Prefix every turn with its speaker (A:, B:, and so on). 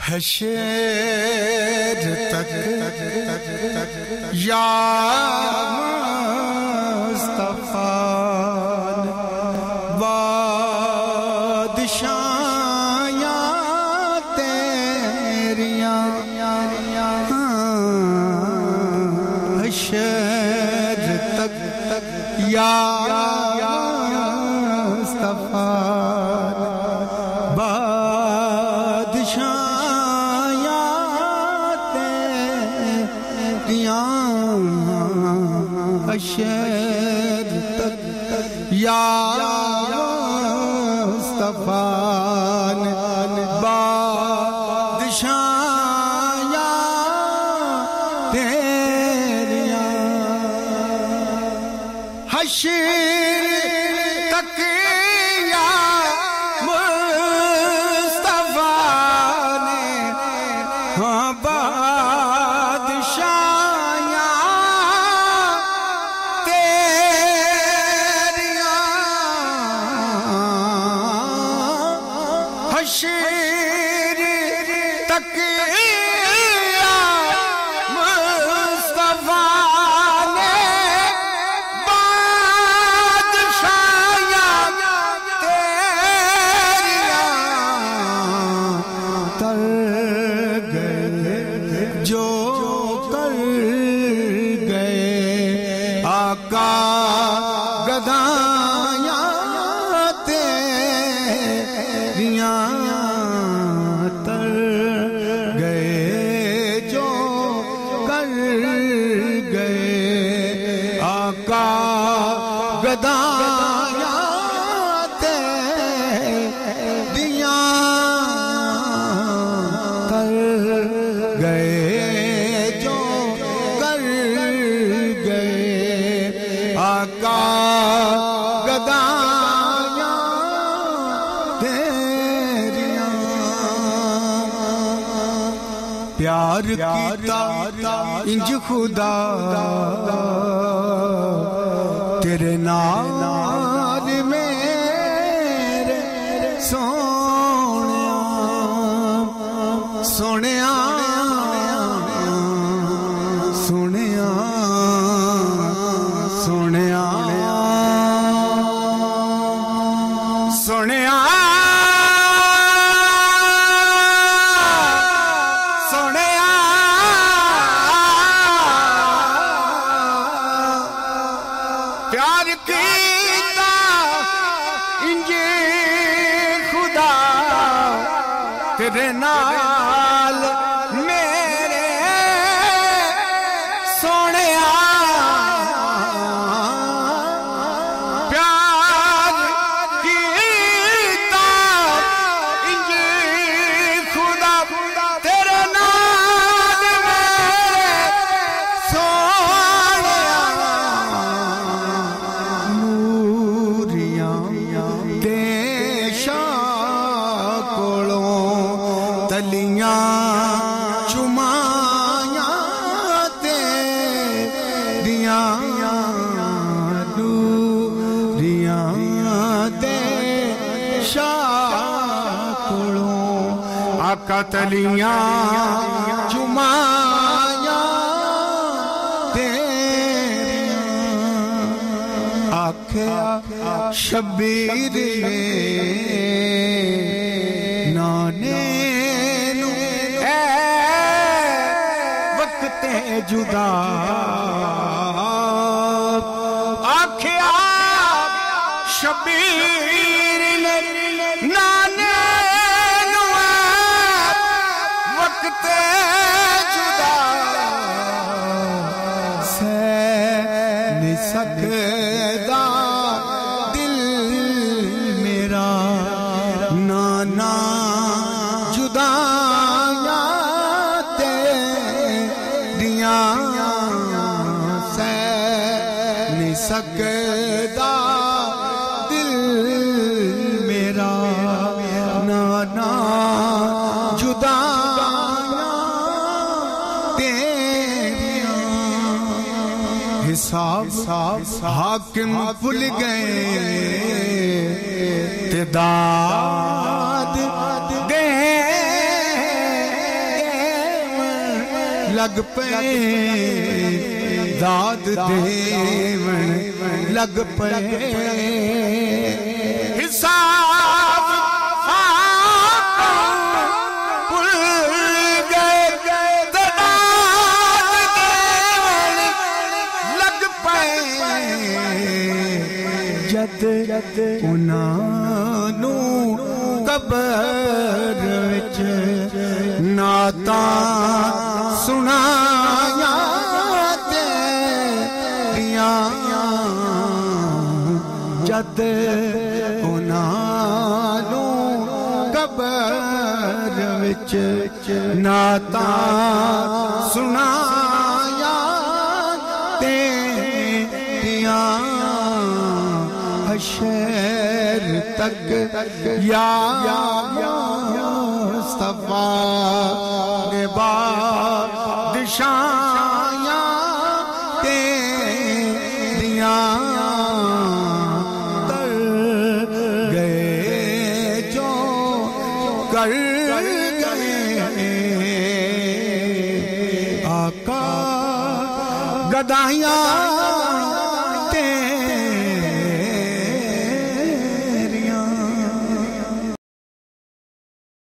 A: حشر تک یا مصطفیٰ بادشاہیاں تیریاں حشر تک یا مصطفیٰ حشر تک یا مصطفیٰ بادشاہیاں تیریاں حشر تک یا مصطفیٰ نے ہاں حشر تک یا مصطفیٰ نے بادشاہیاں تیریاں تر گئے جو کر گئے آقا گدایاں تر گئے جو کر گئے آقا گدایاں تیریاں تر گئے جو کر گئے آقا گدایاں پیار کیتا انج خدا تیرے نال میرے سونیا سونیا سونیا سونیا سونیا پیار کیتا انج خدا تیرے نال میرے سونیا پیار کیتا انج خدا تیرے نال میرے سونیا تلیاں چمایاں تیریاں نوریاں دے شاہ کولوں آقا تلیاں چمایاں تیریاں آکھیا شبیر نانے جدا آکھیا شبیر نانے نو وقت جدا سہ نہیں سکدا دل میرا نانا جدا سکدا دل میرا نانا جدا تیریاں حساب حاکم بھول گئے تعداد دے لگ پے داد دیون لگ پے حساب بھول گئے داد دیون لگ پے جد انہاں نو قبر وچ نعتاں سنایا تیریاں جد انہاں نو قبر وچ نعتاں سنایا تیریاں حشر تک یا مصطفیٰ نے بادشاہیاں تیریاں تر گئے جو کر گئے آقا گدائیاں